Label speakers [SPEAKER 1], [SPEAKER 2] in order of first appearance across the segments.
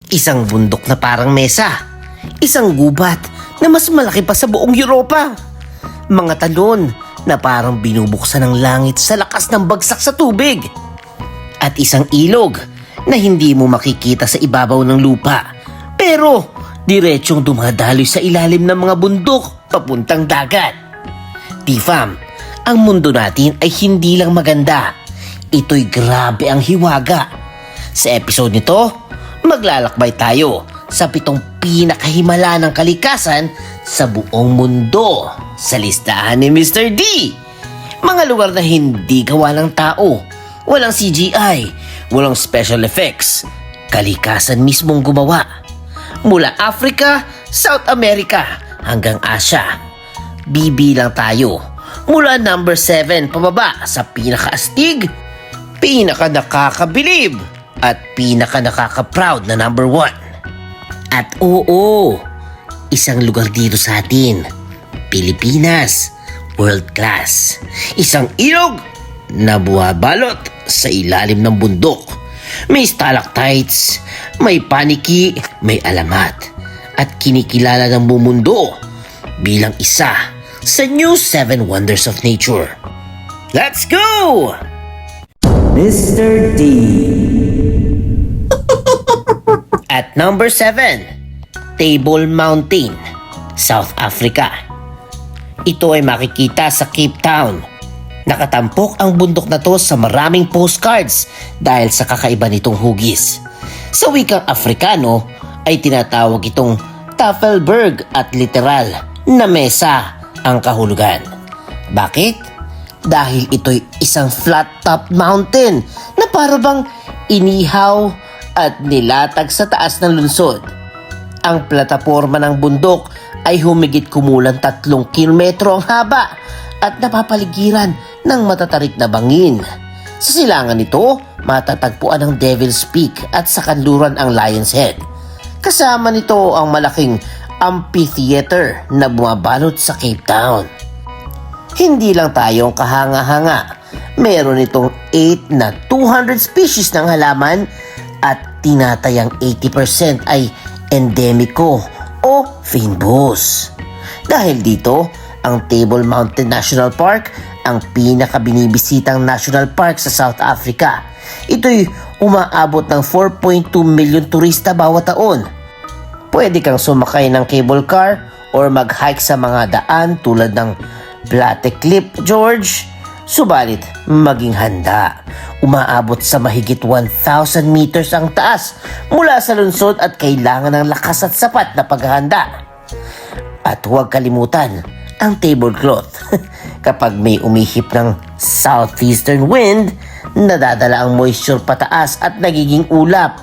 [SPEAKER 1] Isang bundok na parang mesa. Isang gubat na mas malaki pa sa buong Europa. Mga talon na parang binubuksan ng langit sa lakas ng bagsak sa tubig. At isang ilog na hindi mo makikita sa ibabaw ng lupa. Pero diretsyong dumadaloy sa ilalim ng mga bundok papuntang dagat. Tifam, ang mundo natin ay hindi lang maganda. Ito'y grabe ang hiwaga. Sa episode nito, maglalakbay tayo sa 7 pinakahimala ng kalikasan sa buong mundo sa listahan ni Mr. D. Mga lugar na hindi gawa ng tao, walang CGI, walang special effects, kalikasan mismong gumawa. Mula Africa, South America hanggang Asia. Bibilang tayo mula number 7 pababa sa pinakaastig, pinaka-nakakabilib at pinaka-nakaka-proud na number 1. At oo, isang lugar dito sa atin, Pilipinas, world class. Isang ilog na buwabalot sa ilalim ng bundok. May stalactites, may paniki, may alamat. At kinikilala ng buong mundo bilang isa sa New 7 Wonders of Nature. Let's go! Mr. D. At number 7, Table Mountain, South Africa. Ito ay makikita sa Cape Town. Nakatampok ang bundok na to sa maraming postcards dahil sa kakaiba nitong hugis. Sa wikang Afrikano ay tinatawag itong Tafelberg at literal na mesa ang kahulugan. Bakit? Dahil ito'y isang flat top mountain na parabang inihaw at nilatag sa taas ng lungsod. Ang plataporma ng bundok ay humigit kumulang 3 kilometro ang haba at napapaligiran ng matatarik na bangin. Sa silangan nito, matatagpuan ang Devil's Peak at sa kanluran ang Lion's Head. Kasama nito ang malaking amphitheater na bumabalot sa Cape Town. Hindi lang tayong kahanga-hanga. Meron itong 8 na 200 species ng halaman at tinatayang 80% ay endemiko o fynbos. Dahil dito, ang Table Mountain National Park ang pinakabinibisitang national park sa South Africa. Ito'y umaabot ng 4.2 milyon turista bawat taon. Pwede kang sumakay ng cable car or mag-hike sa mga daan tulad ng Plate Cliff George. Subalit, maging handa. Umaabot sa mahigit 1,000 meters ang taas mula sa lungsod at kailangan ng lakas at sapat na paghahanda. At huwag kalimutan ang tablecloth. Kapag may umihip ng southeastern wind, nadadala ang moisture pataas at nagiging ulap.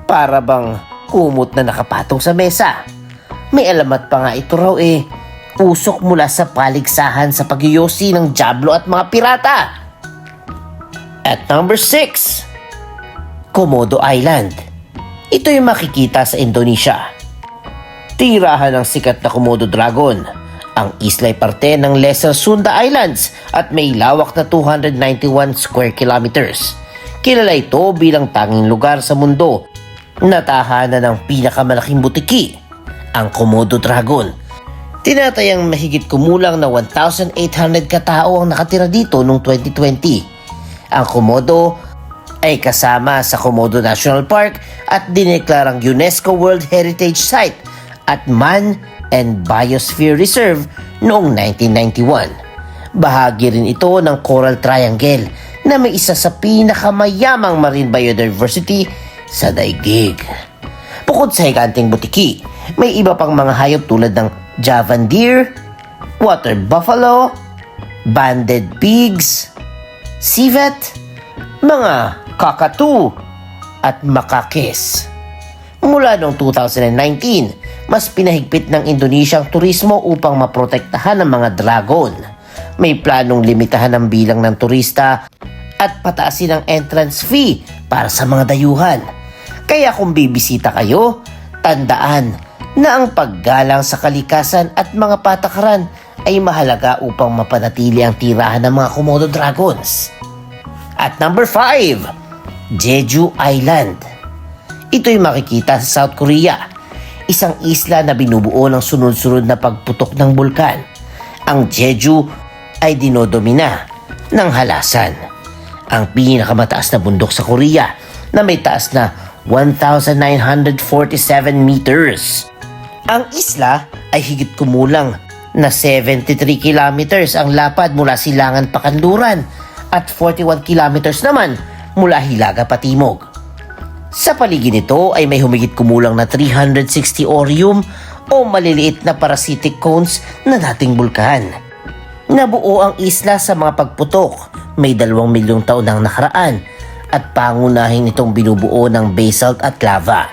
[SPEAKER 1] Para bang kumot na nakapatong sa mesa. May alamat pa nga ito raw usok mula sa paligsahan sa pagyoyosi ng dyablo at mga pirata. At number 6, Komodo Island. Ito'y makikita sa Indonesia. Tirahan ng sikat na Komodo Dragon. Ang isla'y parte ng Lesser Sunda Islands at may lawak na 291 square kilometers. Kilala ito bilang tanging lugar sa mundo na tahanan ng pinakamalaking butiki, ang Komodo Dragon. Tinatayang mahigit kumulang na 1,800 katao ang nakatira dito noong 2020. Ang Komodo ay kasama sa Komodo National Park at dineklarang UNESCO World Heritage Site at Man and Biosphere Reserve noong 1991. Bahagi rin ito ng Coral Triangle na may isa sa pinakamayamang marine biodiversity sa daigdig. Bukod sa higanting butiki, may iba pang mga hayop tulad ng Javan deer, water buffalo, banded pigs, civet, mga kakatu at makakis. Mula noong 2019, mas pinahigpit ng Indonesia ang turismo upang maprotektahan ang mga dragon. May planong limitahan ang bilang ng turista at pataasin ang entrance fee para sa mga dayuhan. Kaya kung bibisita kayo, tandaan na ang paggalang sa kalikasan at mga patakaran ay mahalaga upang mapanatili ang tirahan ng mga Komodo dragons. At number 5, Jeju Island. Ito'y makikita sa South Korea, isang isla na binubuo ng sunod-sunod na pagputok ng bulkan. Ang Jeju ay dinodomina ng halasan. Ang pinakamataas na bundok sa Korea na may taas na 1,947 meters. Ang isla ay higit kumulang na 73 kilometers ang lapad mula Silangan Pakanluran at 41 kilometers naman mula Hilaga Patimog. Sa paligid nito ay may humigit kumulang na 360 orium o maliliit na parasitic cones na dating bulkan. Nabuo ang isla sa mga pagputok, may 2 milyong taon nang nakaraan at pangunahin itong binubuo ng basalt at lava.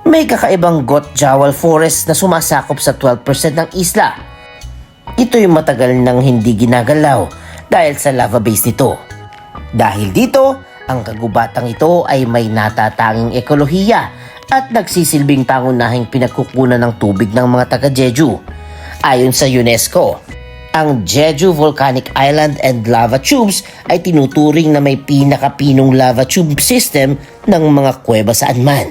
[SPEAKER 1] May kakaibang Got Jawal Forest na sumasakop sa 12% ng isla. Ito'y matagal nang hindi ginagalaw dahil sa lava base nito. Dahil dito, ang kagubatang ito ay may natatanging ekolohiya at nagsisilbing pangunahing pinagkukunan ng tubig ng mga taga-Jeju. Ayon sa UNESCO, ang Jeju Volcanic Island and Lava Tubes ay tinuturing na may pinakapinong lava tube system ng mga kuweba saan man.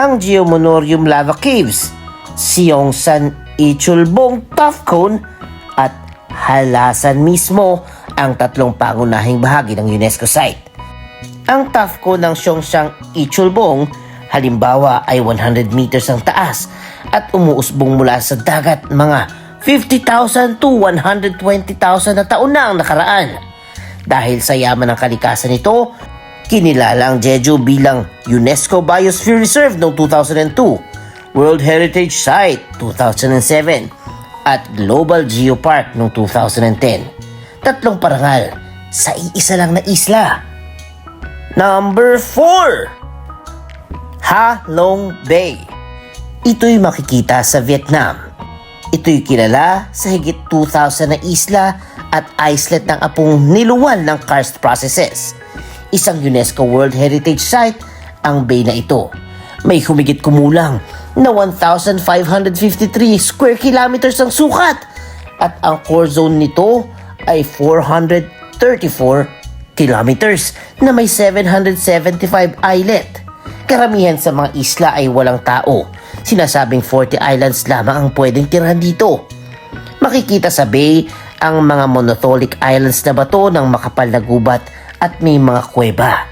[SPEAKER 1] Ang Geomonorium Lava Caves, Seongsan Ichulbong Tuff Cone at Halasan mismo ang 3 pangunahing bahagi ng UNESCO site. Ang Tuff Cone ng Seongsan Ichulbong halimbawa ay 100 meters ang taas at umuusbong mula sa dagat mga 50,000 to 120,000 na taon na ang nakaraan. Dahil sa yaman ng kalikasan nito, kinilala ang Jeju bilang UNESCO Biosphere Reserve noong 2002, World Heritage Site 2007 at Global Geopark noong 2010. 3 parangal sa iisa lang na isla. Number 4, Ha Long Bay. Ito'y makikita sa Vietnam. Ito'y kilala sa higit 2,000 na isla at islet ng apong niluwan ng karst processes. Isang UNESCO World Heritage Site ang bay na ito. May humigit kumulang na 1,553 square kilometers ang sukat at ang core zone nito ay 434 kilometers na may 775 islet. Karamihan sa mga isla ay walang tao. Sinasabing 40 islands lamang ang pwedeng tirahan dito. Makikita sa bay ang mga monolithic islands na bato ng makapal na gubat at may mga kuweba.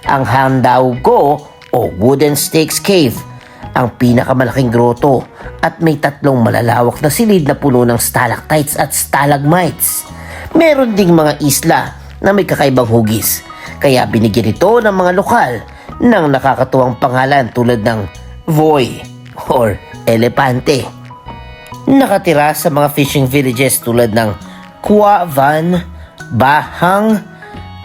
[SPEAKER 1] Ang Handaogo o Wooden Stakes Cave, ang pinakamalaking groto at may 3 malalawak na silid na puno ng stalactites at stalagmites. Meron ding mga isla na may kakaibang hugis, kaya binigyan ito ng mga lokal ng nakakatuwang pangalan tulad ng Voy or Elepante. Nakatira sa mga fishing villages tulad ng Qua Van, Bahang,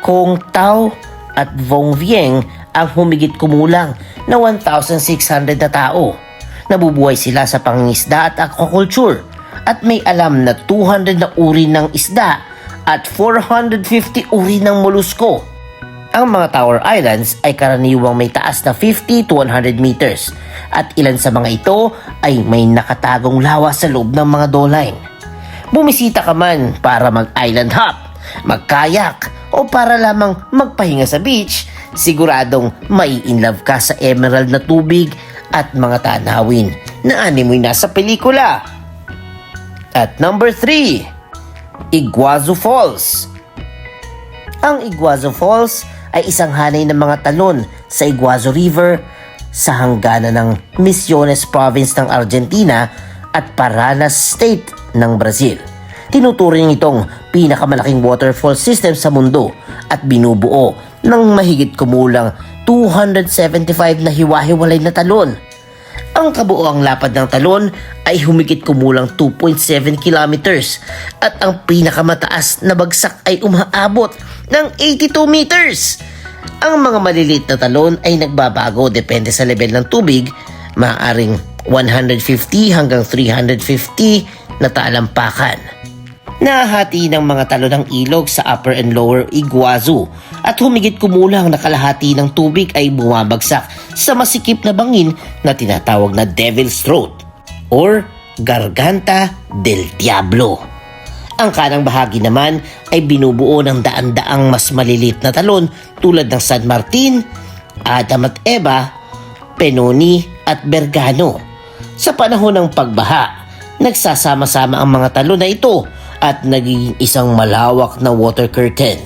[SPEAKER 1] Kong Tao at Vong Vieng ang humigit kumulang na 1,600 na tao. Nabubuhay sila sa pangingisda at aquaculture at may alam na 200 na uri ng isda at 450 uri ng molusko. Ang mga Tower Islands ay karaniwang may taas na 50 to 100 meters at ilan sa mga ito ay may nakatagong lawa sa loob ng mga doline. Bumisita ka man para mag-island hop, mag-kayak o para lamang magpahinga sa beach, siguradong mai-inlove ka sa emerald na tubig at mga tanawin na animoy nasa pelikula. At number 3, Iguazu Falls. Ang Iguazu Falls ay isang hanay ng mga talon sa Iguazu River sa hangganan ng Misiones Province ng Argentina at Paranas State ng Brazil. Tinuturing itong pinakamalaking waterfall system sa mundo at binubuo ng mahigit kumulang 275 na hiwa-hiwalay na talon. Ang kabuoang lapad ng talon ay humigit kumulang 2.7 kilometers at ang pinakamataas na bagsak ay umaabot ng 82 meters. Ang mga maliliit na talon ay nagbabago depende sa level ng tubig, maaaring 150 hanggang 350 na talampakan. Nahati ng mga talon ng ilog sa Upper and Lower Iguazu at humigit kumulang na kalahati ng tubig ay bumabagsak sa masikip na bangin na tinatawag na Devil's Throat or Garganta del Diablo. Ang kanang bahagi naman ay binubuo ng daan-daang mas maliliit na talon tulad ng San Martin, Adam at Eva, Penoni at Bergano. Sa panahon ng pagbaha, nagsasama-sama ang mga talon na ito at naging isang malawak na water curtain.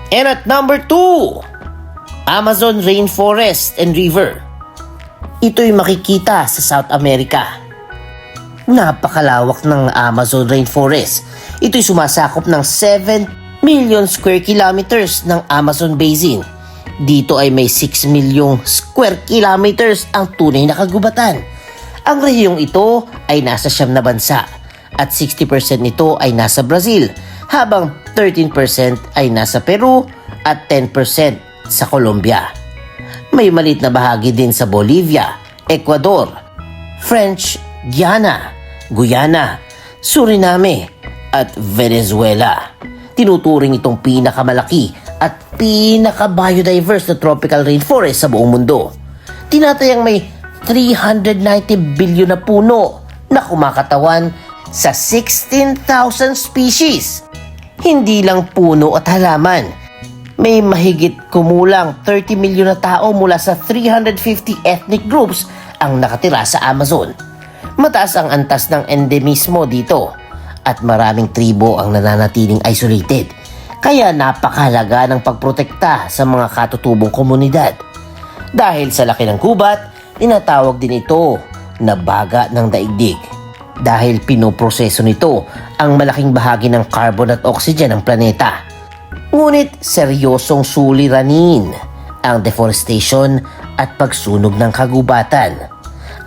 [SPEAKER 1] And at number 2, Amazon Rainforest and River. Ito'y makikita sa South America. Napakalawak ng Amazon Rainforest. Ito'y sumasakop ng 7 million square kilometers ng Amazon Basin. Dito ay may 6 milyong square kilometers ang tunay na kagubatan. Ang rehiyong ito ay nasa 9 na bansa at 60% nito ay nasa Brazil, habang 13% ay nasa Peru at 10% sa Colombia. May maliit na bahagi din sa Bolivia, Ecuador, French Guiana, Guyana, Suriname at Venezuela. Tinuturing itong pinakamalaki at pinaka-biodiverse na tropical rainforest sa buong mundo. Tinatayang may 390 bilyon na puno na kumakatawan sa 16,000 species. Hindi lang puno at halaman. May mahigit kumulang 30 milyon na tao mula sa 350 ethnic groups ang nakatira sa Amazon. Mataas ang antas ng endemismo dito at maraming tribo ang nananatiling isolated. Kaya napakahalaga ng pagprotekta sa mga katutubong komunidad. Dahil sa laki ng gubat, tinatawag din ito na baga ng daigdig. Dahil pinoproseso nito ang malaking bahagi ng carbon at oxygen ng planeta. Ngunit seryosong suliranin ang deforestation at pagsunog ng kagubatan.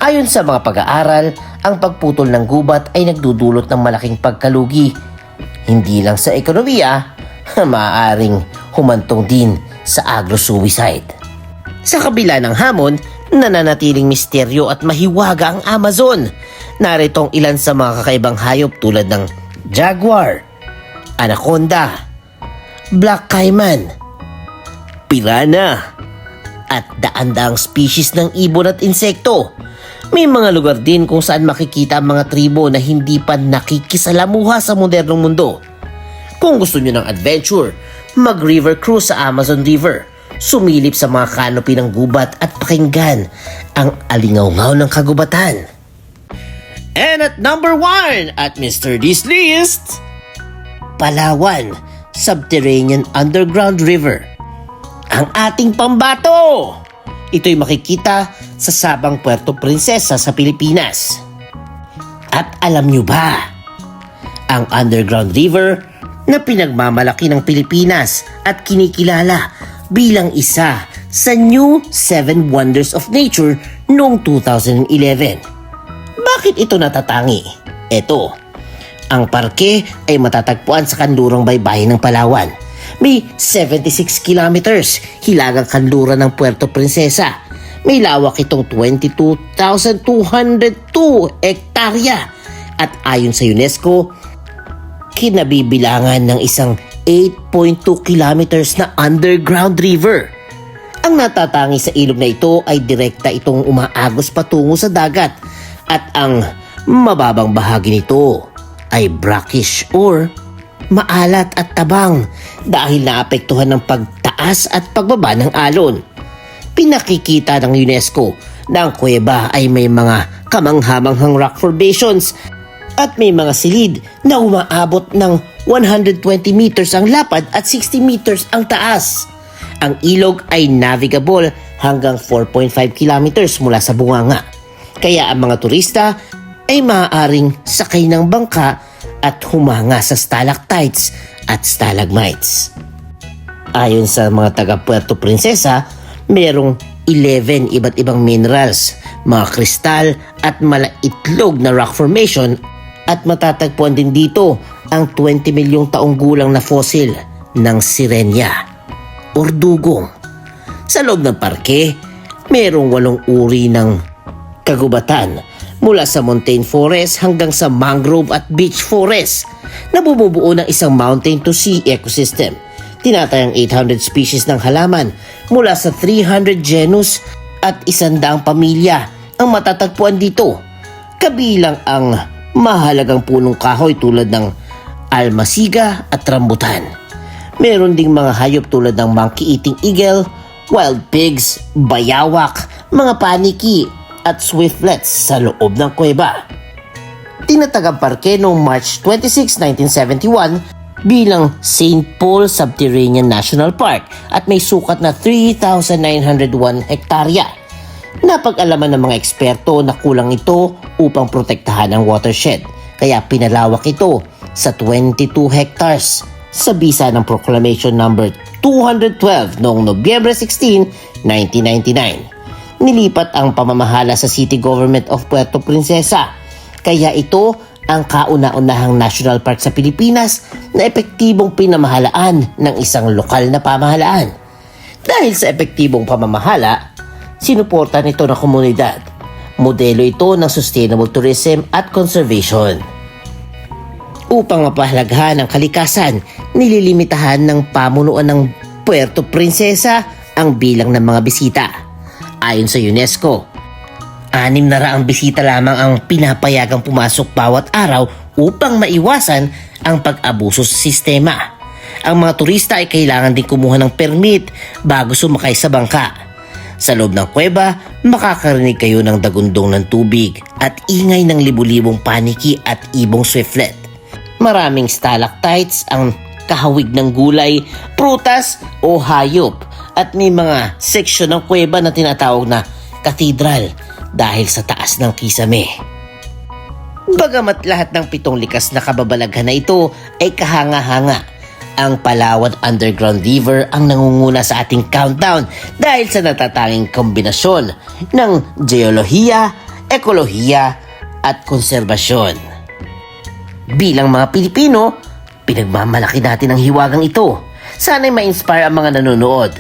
[SPEAKER 1] Ayon sa mga pag-aaral, ang pagputol ng gubat ay nagdudulot ng malaking pagkalugi. Hindi lang sa ekonomiya, maaaring humantong din sa agro-suicide. Sa kabila ng hamon, nananatiling misteryo at mahiwaga ang Amazon. Narito ang ilan sa mga kakaibang hayop tulad ng jaguar, anaconda, black caiman, piranha, at daan-daang species ng ibon at insekto. May mga lugar din kung saan makikita ang mga tribo na hindi pa nakikisalamuha sa modernong mundo. Kung gusto nyo ng adventure, mag-river cruise sa Amazon River. Sumilip sa mga canopy ng gubat at pakinggan ang alingaw-ngaw ng kagubatan. And at number 1 at Mr. D's list, Palawan Subterranean Underground River. Ang ating pambato! Ito'y makikita sa Sabang Puerto Princesa sa Pilipinas. At alam nyo ba, ang underground river na pinagmamalaki ng Pilipinas at kinikilala bilang isa sa New 7 Wonders of Nature noong 2011. Bakit ito natatangi? Ito, ang parke ay matatagpuan sa kanlurang baybayin ng Palawan. May 76 kilometers hilagang kanluran ng Puerto Princesa. May lawak itong 22,202 hektarya at ayon sa UNESCO, kinabibilangan ng isang 8.2 kilometers na underground river. Ang natatangi sa ilog na ito ay direkta itong umaagos patungo sa dagat at ang mababang bahagi nito ay brackish or maalat at tabang dahil naapektuhan ng pagtaas at pagbaba ng alon. Pinakikita ng UNESCO na ang kuweba ay may mga kamanghamanghang rock formations at may mga silid na umaabot ng 120 meters ang lapad at 60 meters ang taas. Ang ilog ay navigable hanggang 4.5 kilometers mula sa bunganga. Kaya ang mga turista ay maaaring sakay ng bangka at humanga sa stalactites at stalagmites. Ayon sa mga taga Puerto Princesa, mayroong 11 iba't ibang minerals, mga kristal at malaitlog na rock formation at matatagpuan din dito ang 20 milyong taong gulang na fossil ng sirenya or dugong. Sa loob ng parke, mayroong 8 uri ng kagubatan mula sa montane forest hanggang sa mangrove at beach forest na bumubuo ng isang mountain to sea ecosystem. Tinatayang 800 species ng halaman mula sa 300 genus at 100 pamilya ang matatagpuan dito. Kabilang ang mahalagang punong kahoy tulad ng almasiga at rambutan. Meron ding mga hayop tulad ng monkey-eating eagle, wild pigs, bayawak, mga paniki at swiftlets sa loob ng kuweba. Tinatag ang parke noong March 26, 1971 bilang St. Paul Subterranean National Park at may sukat na 3,901 hektarya. Napag-alaman ng mga eksperto na kulang ito upang protektahan ang watershed, kaya pinalawak ito sa 22 hectares sa bisa ng Proclamation No. 212 noong Nobyembre 16, 1999. Nilipat ang pamamahala sa City Government of Puerto Princesa, kaya ito ang kauna-unahang national park sa Pilipinas na epektibong pinamahalaan ng isang lokal na pamahalaan. Dahil sa epektibong pamamahala, sinuporta nito ng komunidad. Modelo ito ng sustainable tourism at conservation. Upang mapahalagahan ang kalikasan, nililimitahan ng pamunuan ng Puerto Princesa ang bilang ng mga bisita. Ayon sa UNESCO, 600 bisita lamang ang pinapayagang pumasok bawat araw upang maiwasan ang pag-abuso sa sistema. Ang mga turista ay kailangan din kumuha ng permit bago sumakay sa bangka. Sa loob ng kuweba, makakarinig kayo ng dagundong ng tubig at ingay ng libu-libong paniki at ibong swiftlet. Maraming stalactites, ang kahawig ng gulay, prutas o hayop, at may mga seksyon ng kuweba na tinatawag na cathedral dahil sa taas ng kisame. Bagamat lahat ng 7 likas na kababalaghan na ito ay kahanga-hanga, ang Palawan Underground River ang nangunguna sa ating countdown dahil sa natatanging kombinasyon ng geolohiya, ekolohiya at konserbasyon. Bilang mga Pilipino, pinagmamalaki natin ang hiwagang ito. Sana'y ma-inspire ang mga nanonood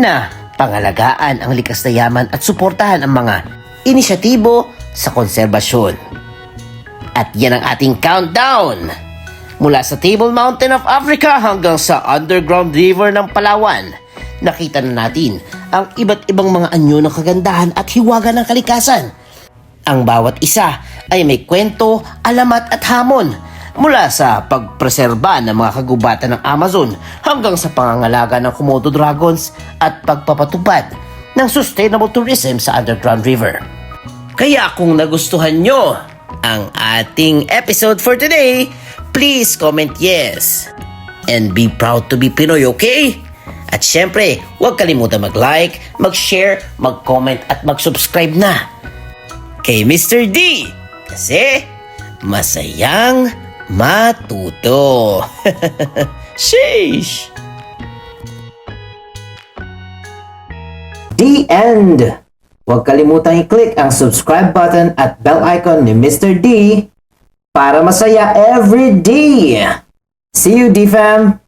[SPEAKER 1] na pangalagaan ang likas na yaman at suportahan ang mga inisyatibo sa konserbasyon. At yan ang ating countdown! Mula sa Table Mountain of Africa hanggang sa Underground River ng Palawan, nakita na natin ang iba't ibang mga anyo ng kagandahan at hiwaga ng kalikasan. Ang bawat isa ay may kwento, alamat at hamon, mula sa pagpreserba ng mga kagubatan ng Amazon hanggang sa pangangalaga ng Komodo dragons at pagpapatupad ng sustainable tourism sa Underground River. Kaya kung nagustuhan nyo ang ating episode for today, please comment yes and be proud to be Pinoy, okay? At syempre, huwag kalimutan mag-like, mag-share, mag-comment at mag-subscribe na kay Mr. D kasi masayang matuto. Sheesh! The end! Huwag kalimutang i-click ang subscribe button at bell icon ni Mr. D para masaya every day. See you, D-Fam!